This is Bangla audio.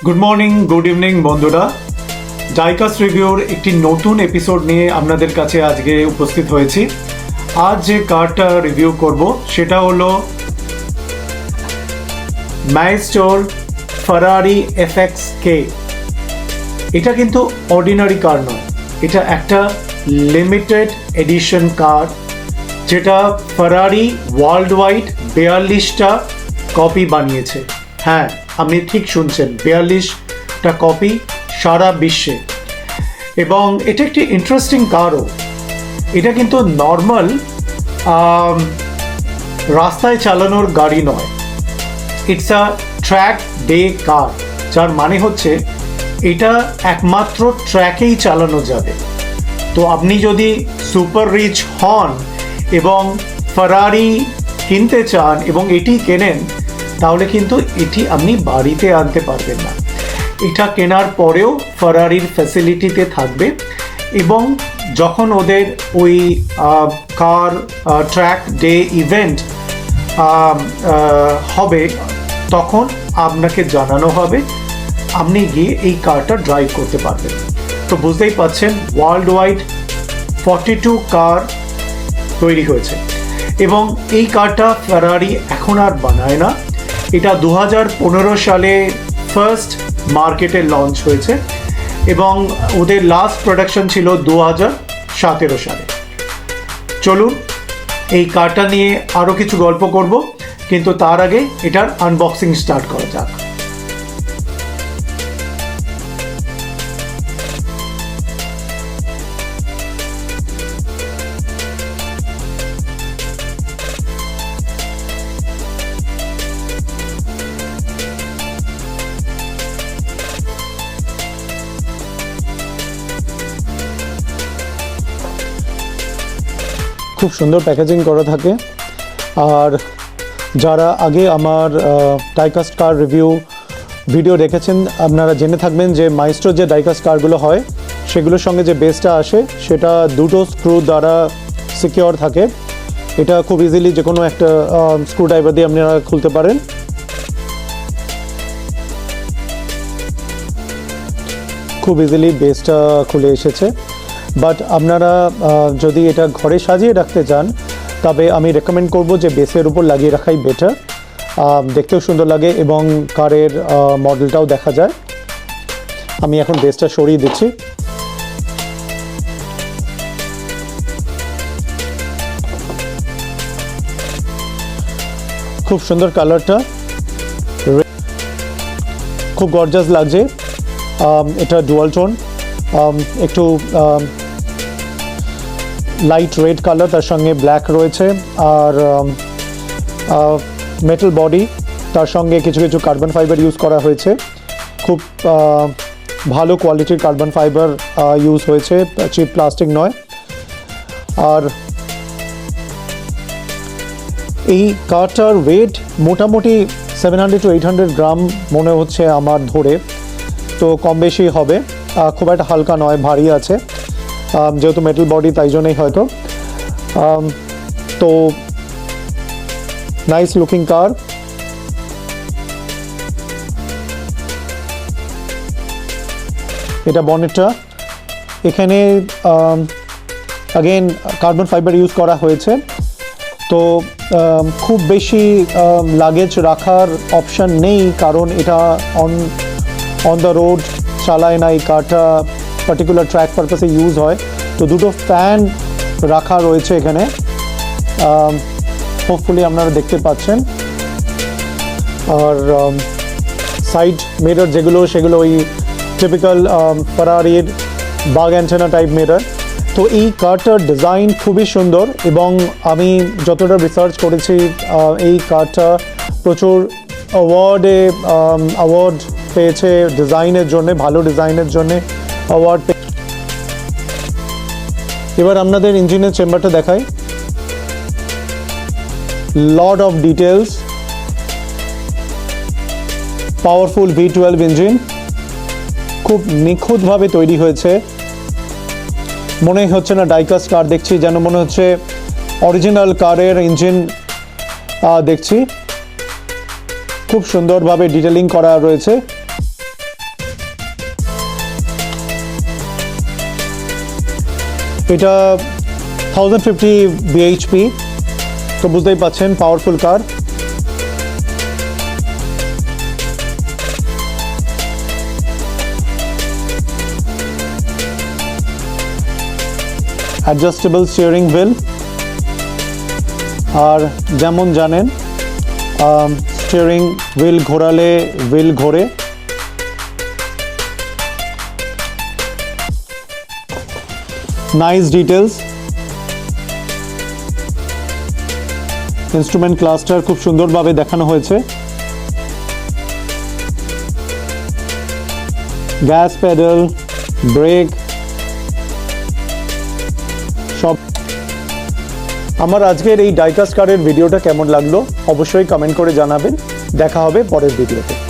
গুড মর্নিং, গুড ইভিনিং বন্ধুরা। ডাইকাস্ট রিভিউর একটি নতুন এপিসোড নিয়ে আপনাদের কাছে আজকে উপস্থিত হয়েছি। আজ যে কারটা রিভিউ করব সেটা হলো মাইস্টোর ফারারি এফএক্স কে। এটা কিন্তু অর্ডিনারি কার নয়, এটা একটা লিমিটেড এডিশন কার, যেটা ফারারি ওয়ার্ল্ড ওয়াইড 42টা কপি বানিয়েছে। হ্যাঁ, আপনি ঠিক শুনছেন, 42টা কপি সারা বিশ্বে। এবং এটা একটি ইন্টারেস্টিং কারও। এটা কিন্তু নর্মাল রাস্তায় চালানোর গাড়ি নয়, ইটস আ ট্র্যাক ডে কার, যার মানে হচ্ছে এটা একমাত্র ট্র্যাকেই চালানো যাবে। তো আপনি যদি সুপার রিচ হন এবং ফারারি কিনতে চান এবং এটি কেনেন, তাহলে কিন্তু এটি আপনি বাড়িতে আনতে পারবেন না। এটা কেনার পরেও ফারারির ফ্যাসিলিটিতে থাকবে এবং যখন ওদের ওই কার ট্র্যাক ডে ইভেন্ট হবে তখন আপনাকে জানানো হবে, আপনি গিয়ে এই কারটা ড্রাইভ করতে পারবেন। তো বুঝতেই পারছেন, ওয়ার্ল্ড ওয়াইড 42 কার তৈরি হয়েছে এবং এই কারটা ফারারি এখন আর বানায় না। এটা 2015 সালে ফার্স্ট মার্কেটে লঞ্চ হয়েছে এবং ওদের লাস্ট প্রোডাকশন ছিল 2017 সালে। চলুন এই কারটা নিয়ে আরও কিছু গল্প করব, কিন্তু তার আগে এটার আনবক্সিং স্টার্ট করা যাক। খুব সুন্দর প্যাকেজিং করা থাকে। আর যারা আগে আমার ডাইকাস্ট কার রিভিউ ভিডিও দেখেছেন, আপনারা জেনে থাকবেন যে মাইস্টোর যে ডাইকাস্ট কারগুলো হয় সেগুলোর সঙ্গে যে বেসটা আসে সেটা দুটো স্ক্রু দ্বারা সিকিওর থাকে। এটা খুব ইজিলি যে কোনো একটা স্ক্রু ড্রাইভার দিয়ে আপনারা খুলতে পারেন। খুব ইজিলি বেসটা খুলে এসেছে। বাট আপনারা যদি এটা ঘরে সাজিয়ে রাখতে চান, তবে আমি রেকমেন্ড করব যে বেসের উপর লাগিয়ে রাখাই বেটার। দেখতেও সুন্দর লাগে এবং কারের মডেলটাও দেখা যায়। আমি এখন বেসটা সরিয়ে দিচ্ছি। খুব সুন্দর কালারটা, খুব গর্জাস লাগছে। এটা ডুয়াল টোন, একটু লাইট রেড কালার, তার সঙ্গে ব্ল্যাক রয়েছে। আর মেটাল বডি, তার সঙ্গে কিছু কিছু কার্বন ফাইবার ইউজ করা হয়েছে। খুব ভালো কোয়ালিটির কার্বন ফাইবার ইউজ হয়েছে, চিপ প্লাস্টিক নয়। আর এই কারটার ওয়েট মোটামুটি 700 to 800 গ্রাম মনে হচ্ছে আমার ধরে, তো কম বেশি হবে। খুব একটা হালকা নয়, ভারী আছে, যেহেতু মেটাল বডি তাই জন্যই হয়তো। তো নাইস লুকিং কার। এটা বনেটটা, এখানে অ্যাগেন কার্বন ফাইবার ইউজ করা হয়েছে। তো খুব বেশি লাগেজ রাখার অপশান নেই, কারণ এটা অন দ্য রোড চালায় না। এই কারটা পার্টিকুলার ট্র্যাক পারপাসে ইউজ হয়। তো দুটো ফ্যান রাখা রয়েছে এখানে, হোপফুলি আপনারা দেখতে পাচ্ছেন। আর সাইড মিরর যেগুলো, সেগুলো ওই টিপিক্যাল ফারারির বাগ অ্যান্টেনা টাইপ মিরর। তো এই কারটার ডিজাইন খুবই সুন্দর এবং আমি যতটা রিসার্চ করেছি, এই কারটা প্রচুর অ্যাওয়ার্ড পেয়েছে ডিজাইনের জন্য, ভালো ডিজাইনের জন্য অ্যাওয়ার্ড। এবার আপনাদের ইঞ্জিনের চেম্বারটা দেখাই। Lot of details, powerful V12 engine, খুব নিখুঁতভাবে তৈরি হয়েছে। মনে হচ্ছে না ডাইকাস্ট কার দেখছি, যেন মনে হচ্ছে অরিজিনাল কারের ইঞ্জিন দেখছি। খুব সুন্দরভাবে ডিটেলিং করা রয়েছে। এটা 1050 bhp, তো বুঝতেই পাচ্ছেন powerful car. Adjustable steering wheel, আর যেমন জানেন স্টিয়ারিং হুইল ঘোরালে হুইল ঘোরে। নাইস ডিটেলস, ইনস্ট্রুমেন্ট ক্লাস্টার খুব সুন্দরভাবে দেখানো হয়েছে। গ্যাস প্যাডেল, ব্রেক সব। আমার আজকের এই ডাইকাস্ট কারের ভিডিওটা কেমন লাগলো অবশ্যই কমেন্ট করে জানাবেন। দেখা হবে পরের ভিডিওতে।